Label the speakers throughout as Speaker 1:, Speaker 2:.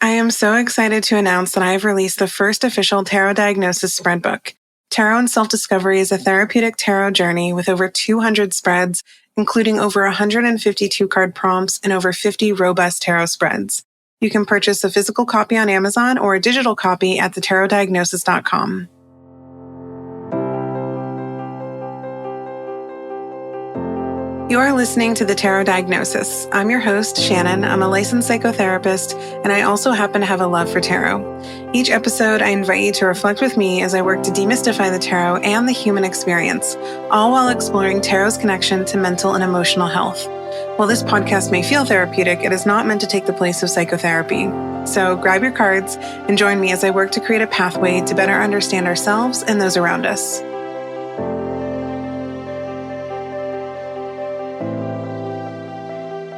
Speaker 1: I am so excited to announce that I have released the first official tarot diagnosis spread book. Tarot and Self-Discovery is a therapeutic tarot journey with over 200 spreads, including over 152 card prompts and over 50 robust tarot spreads. You can purchase a physical copy on Amazon or a digital copy at thetarotdiagnosis.com. You are listening to The Tarot Diagnosis. I'm your host, Shannon. I'm a licensed psychotherapist, and I also happen to have a love for tarot. Each episode, I invite you to reflect with me as I work to demystify the tarot and the human experience, all while exploring tarot's connection to mental and emotional health. While this podcast may feel therapeutic, it is not meant to take the place of psychotherapy. So grab your cards and join me as I work to create a pathway to better understand ourselves and those around us.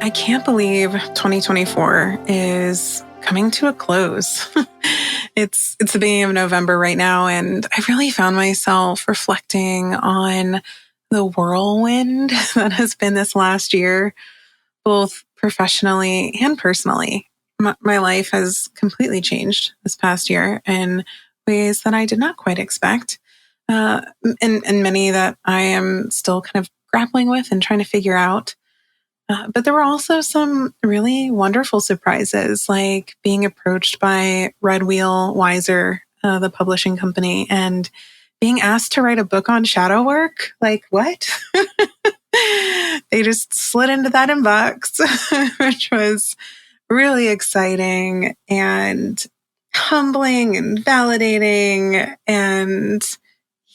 Speaker 1: I can't believe 2024 is coming to a close. It's the beginning of November right now, and I really found myself reflecting on the whirlwind that has been this last year, both professionally and personally. My life has completely changed this past year in ways that I did not quite expect, and many that I am still kind of grappling with and trying to figure out. But there were also some really wonderful surprises, like being approached by Red Wheel Wiser, the publishing company, and being asked to write a book on shadow work. Like, what? They just slid into that inbox, which was really exciting and humbling and validating. And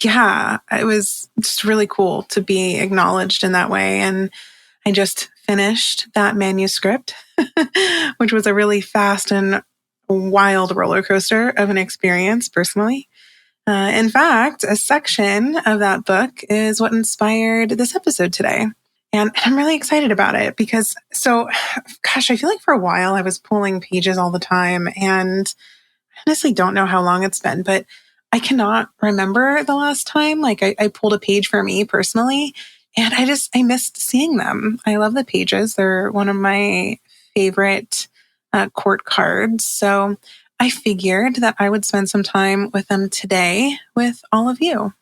Speaker 1: yeah, it was just really cool to be acknowledged in that way. And I just finished that manuscript, which was a really fast and wild roller coaster of an experience personally. In fact, a section of that book is what inspired this episode today. And I'm really excited about it because, I feel like for a while I was pulling pages all the time, and I honestly don't know how long it's been, but I cannot remember the last time I pulled a page for me personally. And I missed seeing them. I love the pages. They're one of my favorite court cards. So I figured that I would spend some time with them today with all of you.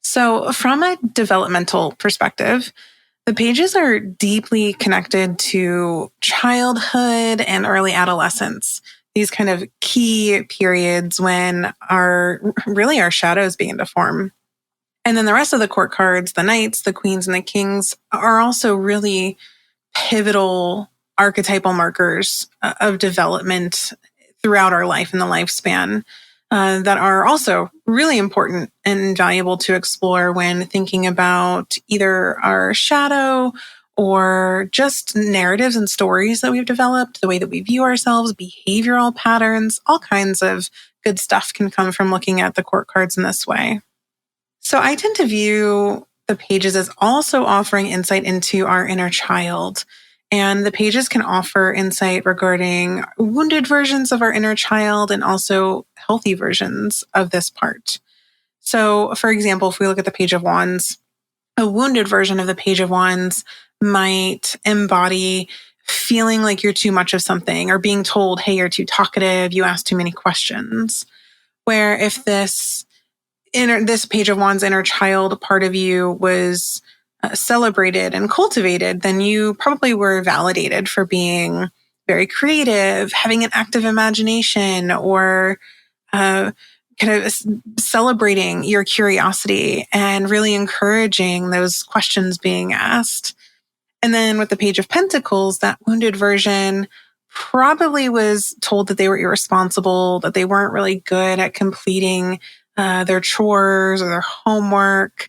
Speaker 1: So from a developmental perspective, the pages are deeply connected to childhood and early adolescence. These kind of key periods when our shadows begin to form. And then the rest of the court cards, the knights, the queens, and the kings are also really pivotal archetypal markers of development throughout our life and the lifespan that are also really important and valuable to explore when thinking about either our shadow or just narratives and stories that we've developed, the way that we view ourselves, behavioral patterns, all kinds of good stuff can come from looking at the court cards in this way. So I tend to view the pages as also offering insight into our inner child. And the pages can offer insight regarding wounded versions of our inner child and also healthy versions of this part. So, for example, if we look at the Page of Wands, a wounded version of the Page of Wands might embody feeling like you're too much of something or being told, hey, you're too talkative, you ask too many questions. Where if this Page of Wands inner child part of you was celebrated and cultivated, then you probably were validated for being very creative, having an active imagination, or kind of celebrating your curiosity and really encouraging those questions being asked. And then with the Page of Pentacles, that wounded version probably was told that they were irresponsible, that they weren't really good at completing their chores or their homework,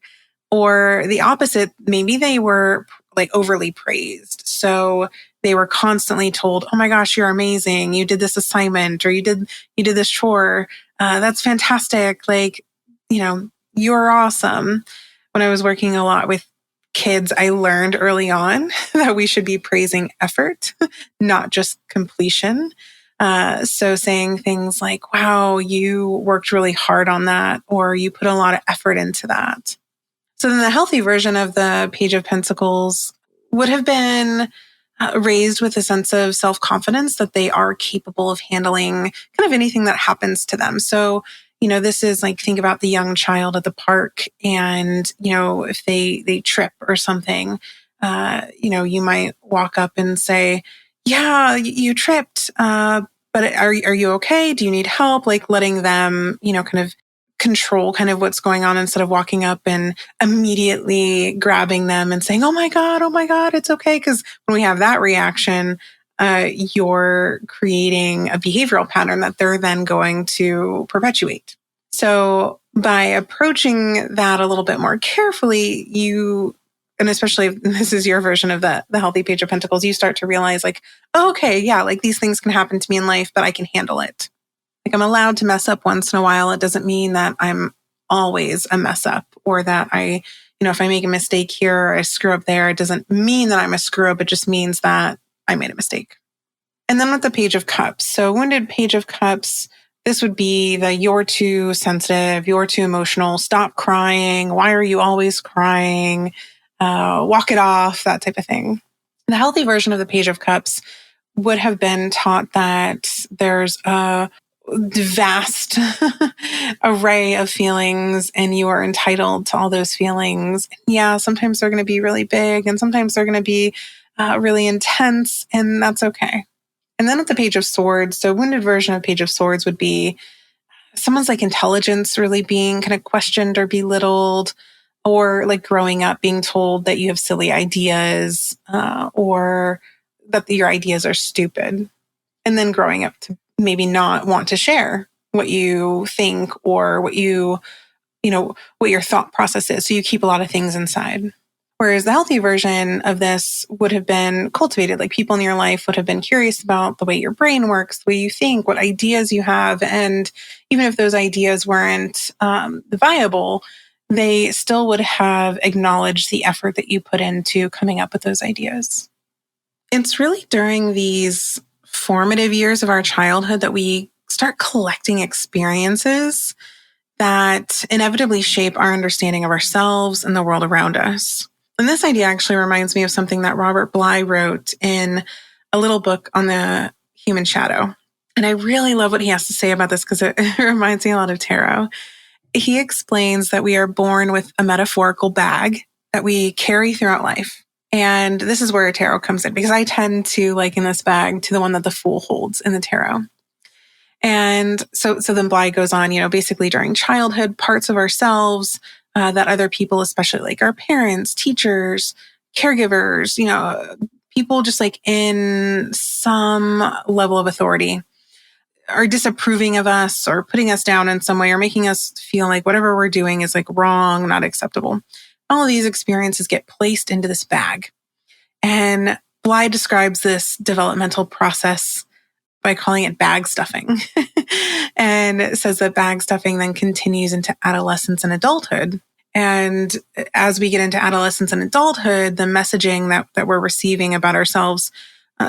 Speaker 1: or the opposite. Maybe they were overly praised. So they were constantly told, oh my gosh, you're amazing. You did this assignment, or you did this chore. That's fantastic. You're awesome. When I was working a lot with kids, I learned early on that we should be praising effort, not just completion. So saying things like, wow, you worked really hard on that, or you put a lot of effort into that. So then the healthy version of the Page of Pentacles would have been raised with a sense of self-confidence that they are capable of handling kind of anything that happens to them. So, this is like, think about the young child at the park and, if they trip or something, you might walk up and say, yeah, you tripped. But are you okay? Do you need help? Like letting them, kind of control kind of what's going on instead of walking up and immediately grabbing them and saying, oh my God, it's okay. Because when we have that reaction, you're creating a behavioral pattern that they're then going to perpetuate. So by approaching that a little bit more carefully, and especially if this is your version of the healthy Page of Pentacles, you start to realize like, oh, okay, yeah, like these things can happen to me in life, but I can handle it. Like I'm allowed to mess up once in a while. It doesn't mean that I'm always a mess up or that if I make a mistake here or I screw up there, it doesn't mean that I'm a screw up. It just means that I made a mistake. And then with the Page of Cups. So wounded Page of Cups, this would be the you're too sensitive, you're too emotional, stop crying, why are you always crying, walk it off, that type of thing. The healthy version of the Page of Cups would have been taught that there's a vast array of feelings and you are entitled to all those feelings. Yeah, sometimes they're going to be really big and sometimes they're going to be really intense, and that's okay. And then with the Page of Swords, so wounded version of Page of Swords would be someone's like intelligence really being kind of questioned or belittled, or like growing up being told that you have silly ideas or that your ideas are stupid. And then growing up to maybe not want to share what you think or what what your thought process is. So you keep a lot of things inside. Whereas the healthy version of this would have been cultivated. Like people in your life would have been curious about the way your brain works, the way you think, what ideas you have. And even if those ideas weren't viable, they still would have acknowledged the effort that you put into coming up with those ideas. It's really during these formative years of our childhood that we start collecting experiences that inevitably shape our understanding of ourselves and the world around us. And this idea actually reminds me of something that Robert Bly wrote in a little book on the human shadow. And I really love what he has to say about this because it reminds me a lot of tarot. He explains that we are born with a metaphorical bag that we carry throughout life. And this is where tarot comes in, because I tend to liken this bag to the one that the Fool holds in the tarot. And so then Bly goes on, basically during childhood, parts of ourselves that other people, especially like our parents, teachers, caregivers, people just like in some level of authority are disapproving of us or putting us down in some way or making us feel like whatever we're doing is like wrong, not acceptable. All of these experiences get placed into this bag. And Bly describes this developmental process by calling it bag stuffing. And it says that bag stuffing then continues into adolescence and adulthood. And as we get into adolescence and adulthood, the messaging that we're receiving about ourselves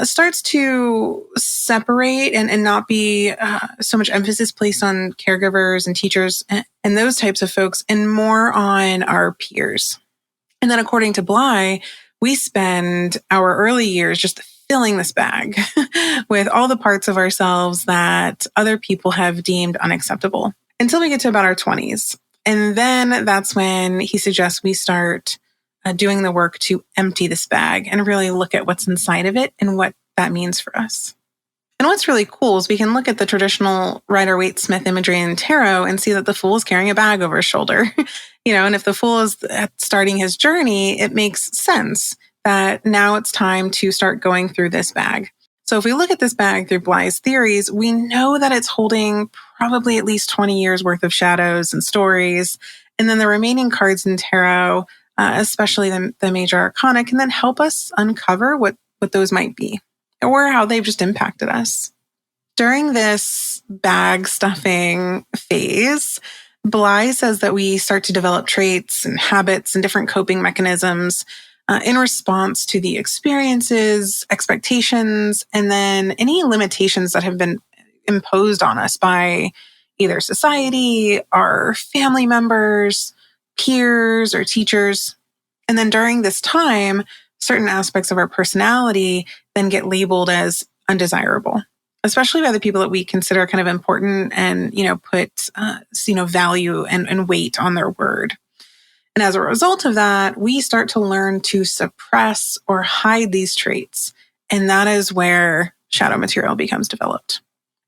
Speaker 1: starts to separate and not be so much emphasis placed on caregivers and teachers and those types of folks, and more on our peers. And then according to Bly, we spend our early years just filling this bag with all the parts of ourselves that other people have deemed unacceptable until we get to about our 20s. And then that's when he suggests we start doing the work to empty this bag and really look at what's inside of it and what that means for us. And what's really cool is we can look at the traditional Rider-Waite-Smith imagery in tarot and see that the Fool is carrying a bag over his shoulder. And if the Fool is starting his journey, it makes sense that now it's time to start going through this bag. So if we look at this bag through Bly's theories, we know that it's holding probably at least 20 years worth of shadows and stories. And then the remaining cards in tarot, especially the major arcana, can then help us uncover what those might be or how they've just impacted us. During this bag stuffing phase, Bly says that we start to develop traits and habits and different coping mechanisms in response to the experiences, expectations, and then any limitations that have been imposed on us by either society, our family members, peers, or teachers. And then during this time, certain aspects of our personality then get labeled as undesirable, especially by the people that we consider kind of important and, put, value and weight on their word. And as a result of that, we start to learn to suppress or hide these traits. And that is where shadow material becomes developed.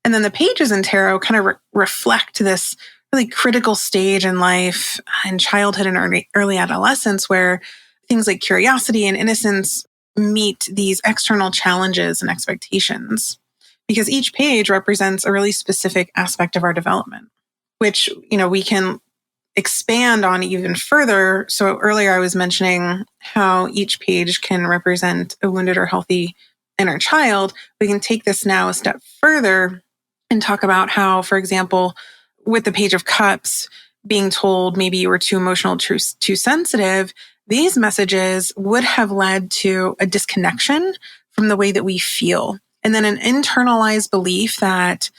Speaker 1: And then the pages in tarot kind of reflect this really critical stage in life in childhood and early adolescence, where things like curiosity and innocence meet these external challenges and expectations. Because each page represents a really specific aspect of our development, which, we can expand on even further. So earlier I was mentioning how each page can represent a wounded or healthy inner child. We can take this now a step further and talk about how, for example, with the Page of Cups, being told maybe you were too emotional, too sensitive, these messages would have led to a disconnection from the way that we feel. And then an internalized belief that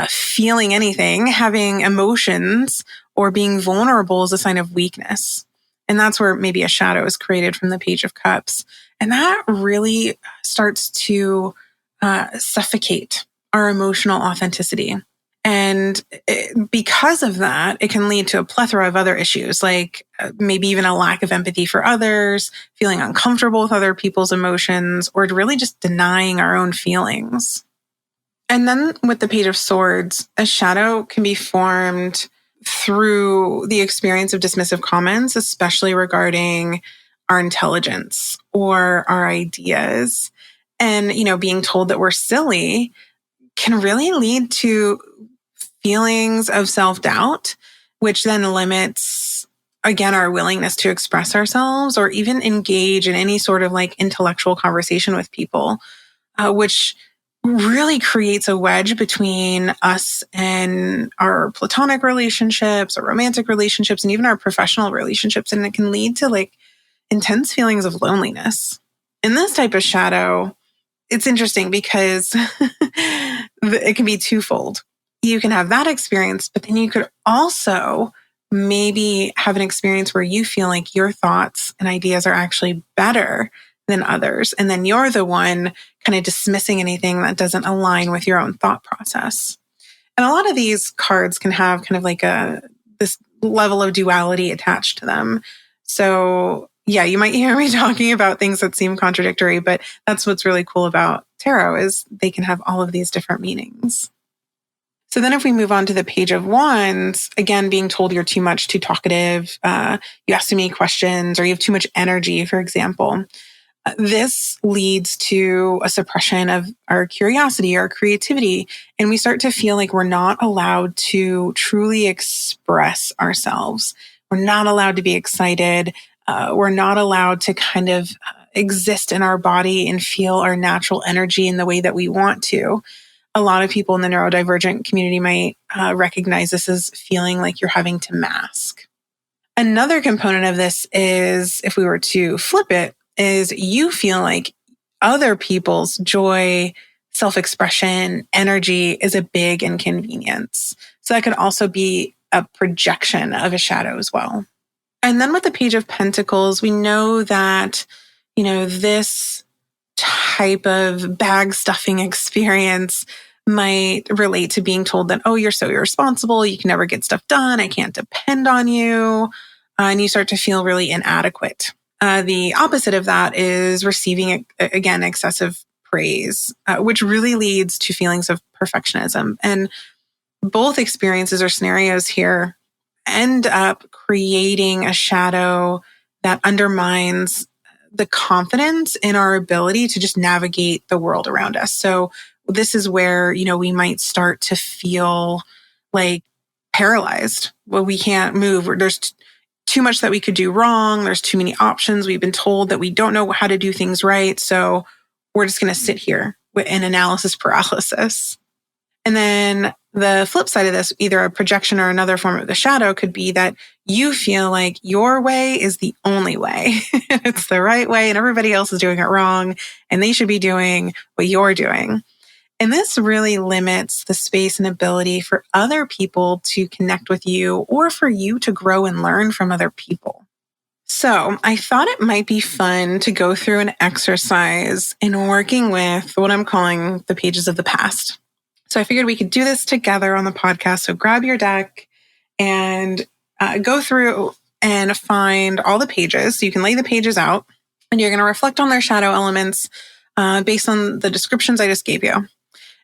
Speaker 1: feeling anything, having emotions, or being vulnerable is a sign of weakness. And that's where maybe a shadow is created from the Page of Cups. And that really starts to suffocate our emotional authenticity. And because of that, it can lead to a plethora of other issues, like maybe even a lack of empathy for others, feeling uncomfortable with other people's emotions, or really just denying our own feelings. And then with the Page of Swords, a shadow can be formed through the experience of dismissive comments, especially regarding our intelligence or our ideas. And, being told that we're silly can really lead to feelings of self-doubt, which then limits, again, our willingness to express ourselves or even engage in any sort of intellectual conversation with people, which really creates a wedge between us and our platonic relationships or romantic relationships and even our professional relationships. And it can lead to intense feelings of loneliness. In this type of shadow, it's interesting because it can be twofold. You can have that experience, but then you could also maybe have an experience where you feel like your thoughts and ideas are actually better than others. And then you're the one kind of dismissing anything that doesn't align with your own thought process. And a lot of these cards can have kind of this level of duality attached to them. So yeah, you might hear me talking about things that seem contradictory, but that's what's really cool about tarot is they can have all of these different meanings. So then if we move on to the Page of Wands, again, being told you're too much, too talkative, you ask too many questions, or you have too much energy, for example. This leads to a suppression of our curiosity, our creativity, and we start to feel like we're not allowed to truly express ourselves. We're not allowed to be excited. We're not allowed to kind of exist in our body and feel our natural energy in the way that we want to. A lot of people in the neurodivergent community might recognize this as feeling like you're having to mask. Another component of this is, if we were to flip it, is you feel like other people's joy, self-expression, energy is a big inconvenience. So that could also be a projection of a shadow as well. And then with the Page of Pentacles, we know that, this type of bag stuffing experience might relate to being told that, oh, you're so irresponsible, you can never get stuff done, I can't depend on you, and you start to feel really inadequate. The opposite of that is receiving, again, excessive praise, which really leads to feelings of perfectionism. And both experiences or scenarios here end up creating a shadow that undermines the confidence in our ability to just navigate the world around us. So this is where, we might start to feel like paralyzed. Well, we can't move. There's too much that we could do wrong. There's too many options. We've been told that we don't know how to do things right. So we're just going to sit here in analysis paralysis. And then the flip side of this, either a projection or another form of the shadow, could be that you feel like your way is the only way. It's the right way and everybody else is doing it wrong and they should be doing what you're doing. And this really limits the space and ability for other people to connect with you or for you to grow and learn from other people. So I thought it might be fun to go through an exercise in working with what I'm calling the pages of the past. So I figured we could do this together on the podcast. So grab your deck and go through and find all the pages. So you can lay the pages out and you're going to reflect on their shadow elements based on the descriptions I just gave you.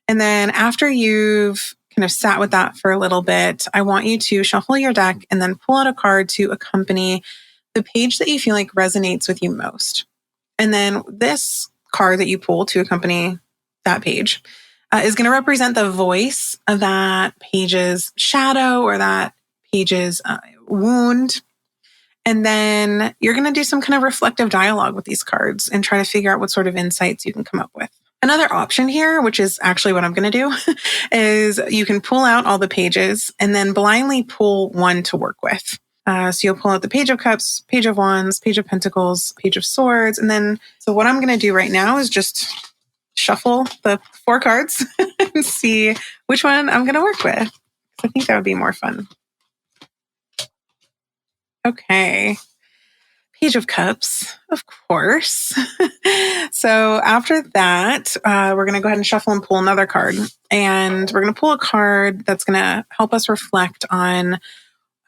Speaker 1: And then after you've kind of sat with that for a little bit, I want you to shuffle your deck and then pull out a card to accompany the page that you feel like resonates with you most. And then this card that you pull to accompany that page is going to represent the voice of that page's shadow or that page's wound. And then you're going to do some kind of reflective dialogue with these cards and try to figure out what sort of insights you can come up with. Another option here, which is actually what I'm going to do, is you can pull out all the pages and then blindly pull one to work with. So you'll pull out the Page of Cups, Page of Wands, Page of Pentacles, Page of Swords. And then, so what I'm going to do right now is just shuffle the 4 cards and see which one I'm going to work with. I think that would be more fun. Okay. Page of Cups, of course. So after that, we're going to go ahead and shuffle and pull another card. And we're going to pull a card that's going to help us reflect on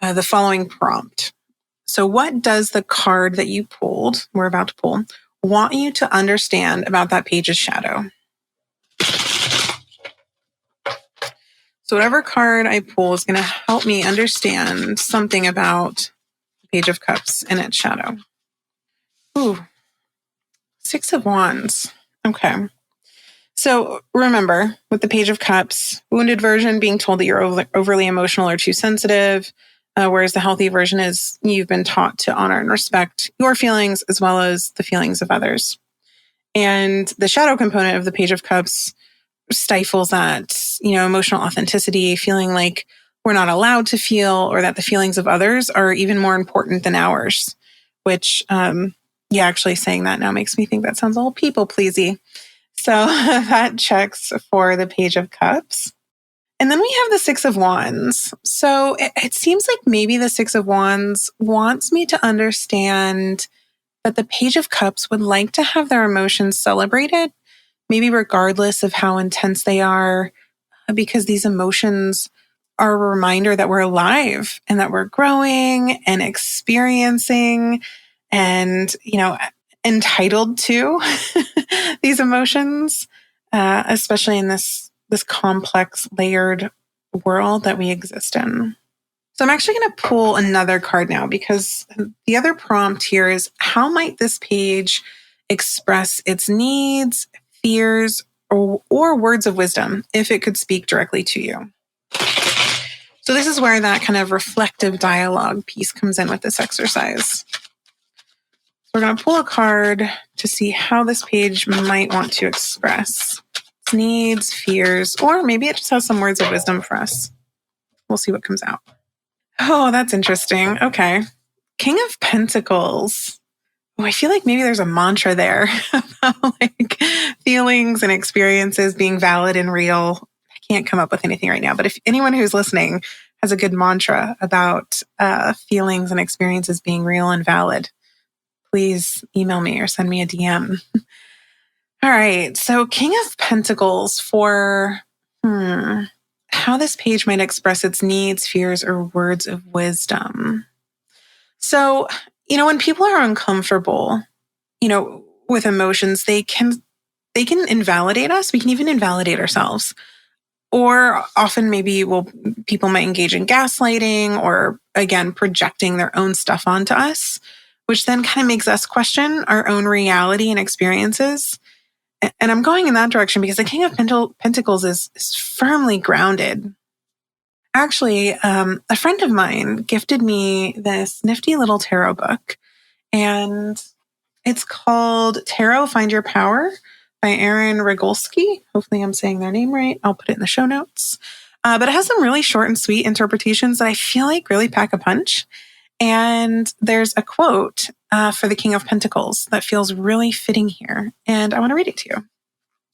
Speaker 1: the following prompt. So what does the card that you pulled, we're about to pull, want you to understand about that page's shadow? So whatever card I pull is going to help me understand something about the Page of Cups and its shadow. Ooh, 6 of Wands. Okay. So remember, with the Page of Cups, wounded version being told that you're overly emotional or too sensitive, whereas the healthy version is you've been taught to honor and respect your feelings as well as the feelings of others. And the shadow component of the Page of Cups stifles that, emotional authenticity, feeling like we're not allowed to feel or that the feelings of others are even more important than ours, which, actually saying that now makes me think that sounds all people-pleasy. So that checks for the Page of Cups. And then we have the 6 of Wands. So it seems like maybe the 6 of Wands wants me to understand that the Page of Cups would like to have their emotions celebrated, maybe regardless of how intense they are, because these emotions are a reminder that we're alive and that we're growing and experiencing and, entitled to these emotions, especially in this complex, layered world that we exist in. So I'm actually going to pull another card now because the other prompt here is how might this page express its needs, fears, or words of wisdom if it could speak directly to you. So this is where that kind of reflective dialogue piece comes in with this exercise. We're going to pull a card to see how this page might want to express its needs, fears, or maybe it just has some words of wisdom for us. We'll see what comes out. Oh, that's interesting. Okay. King of Pentacles. Oh, I feel like maybe there's a mantra there about like feelings and experiences being valid and real. I can't come up with anything right now, but if anyone who's listening has a good mantra about feelings and experiences being real and valid, please email me or send me a DM. All right. So King of Pentacles for how this page might express its needs, fears, or words of wisdom. So, when people are uncomfortable, with emotions, they can invalidate us. We can even invalidate ourselves. Or often maybe people might engage in gaslighting or, again, projecting their own stuff onto us, which then kind of makes us question our own reality and experiences. And I'm going in that direction because the King of Pentacles is firmly grounded. Actually, a friend of mine gifted me this nifty little tarot book, and it's called Tarot Find Your Power by Erin Regulski. Hopefully I'm saying their name right. I'll put it in the show notes. But it has some really short and sweet interpretations that I feel like really pack a punch. And there's a quote for the King of Pentacles that feels really fitting here. And I want to read it to you.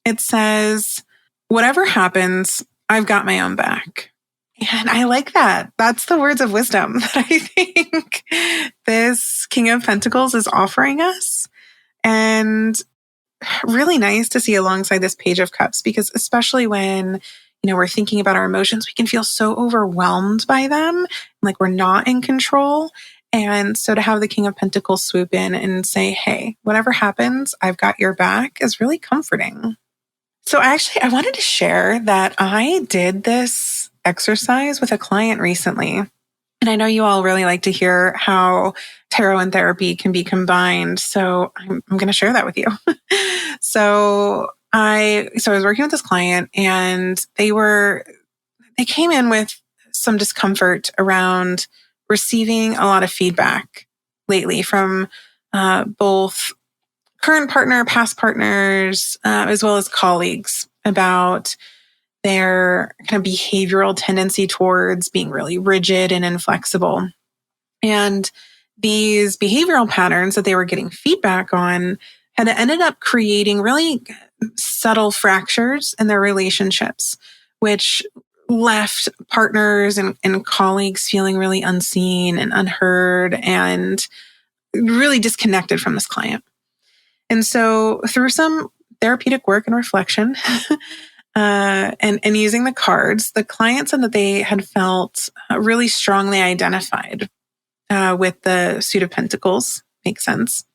Speaker 1: It says, "Whatever happens, I've got my own back. And I like that. That's the words of wisdom that I think this King of Pentacles is offering us. And really nice to see alongside this Page of Cups, because especially when, we're thinking about our emotions, we can feel so overwhelmed by them, like we're not in control. And so to have the King of Pentacles swoop in and say, hey, whatever happens, I've got your back, is really comforting. So I wanted to share that I did this exercise with a client recently. And I know you all really like to hear how tarot and therapy can be combined. So I'm going to share that with you. So I was working with this client, and they came in with some discomfort around receiving a lot of feedback lately from both current partner, past partners, as well as colleagues about their kind of behavioral tendency towards being really rigid and inflexible. And these behavioral patterns that they were getting feedback on had ended up creating really subtle fractures in their relationships, which left partners and colleagues feeling really unseen and unheard and really disconnected from this client. And so through some therapeutic work and reflection, and using the cards, the client said that they had felt really strongly identified with the suit of pentacles. Makes sense.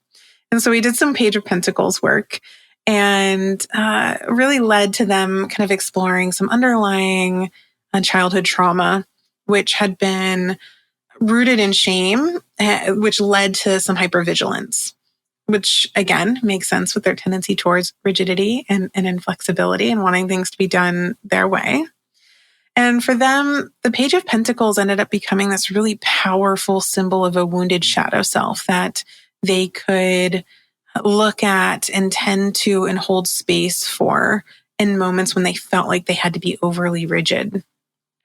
Speaker 1: And so we did some Page of Pentacles work, and really led to them kind of exploring some underlying childhood trauma, which had been rooted in shame, which led to some hypervigilance, which again makes sense with their tendency towards rigidity and inflexibility and wanting things to be done their way. And for them, the Page of Pentacles ended up becoming this really powerful symbol of a wounded shadow self that they could look at and tend to and hold space for in moments when they felt like they had to be overly rigid.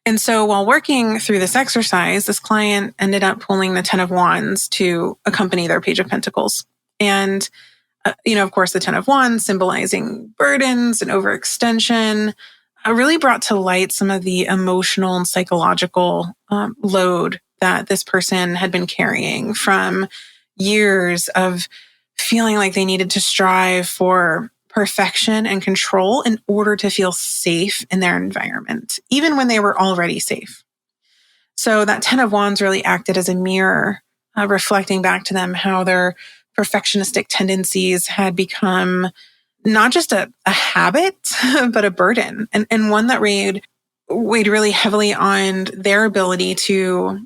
Speaker 1: And so while working through this exercise, this client ended up pulling the 10 of Wands to accompany their Page of Pentacles. And, of course, the 10 of Wands symbolizing burdens and overextension really brought to light some of the emotional and psychological load that this person had been carrying from years of feeling like they needed to strive for perfection and control in order to feel safe in their environment, even when they were already safe. So that 10 of Wands really acted as a mirror, reflecting back to them how their perfectionistic tendencies had become not just a habit, but a burden, and one that weighed really heavily on their ability to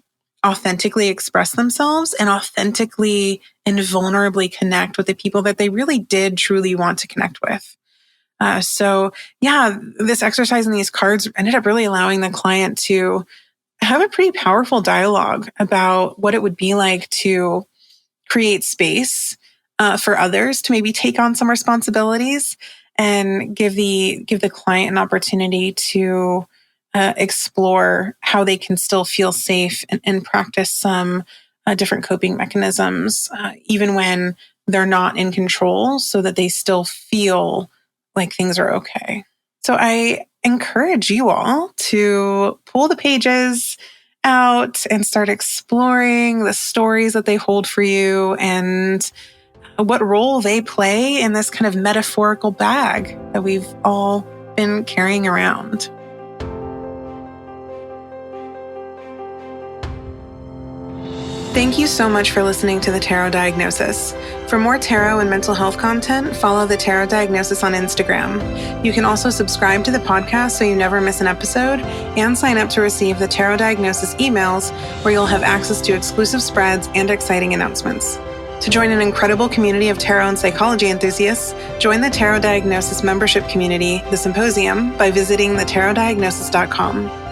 Speaker 1: authentically express themselves and authentically and vulnerably connect with the people that they really did truly want to connect with. This exercise and these cards ended up really allowing the client to have a pretty powerful dialogue about what it would be like to create space for others to maybe take on some responsibilities and give the client an opportunity to explore how they can still feel safe and practice some different coping mechanisms, even when they're not in control, so that they still feel like things are okay. So I encourage you all to pull the pages out and start exploring the stories that they hold for you and what role they play in this kind of metaphorical bag that we've all been carrying around. Thank you so much for listening to the Tarot Diagnosis. For more tarot and mental health content, follow the Tarot Diagnosis on Instagram. You can also subscribe to the podcast so you never miss an episode, and sign up to receive the Tarot Diagnosis emails, where you'll have access to exclusive spreads and exciting announcements. To join an incredible community of tarot and psychology enthusiasts, join the Tarot Diagnosis membership community, The Symposium, by visiting thetarotdiagnosis.com.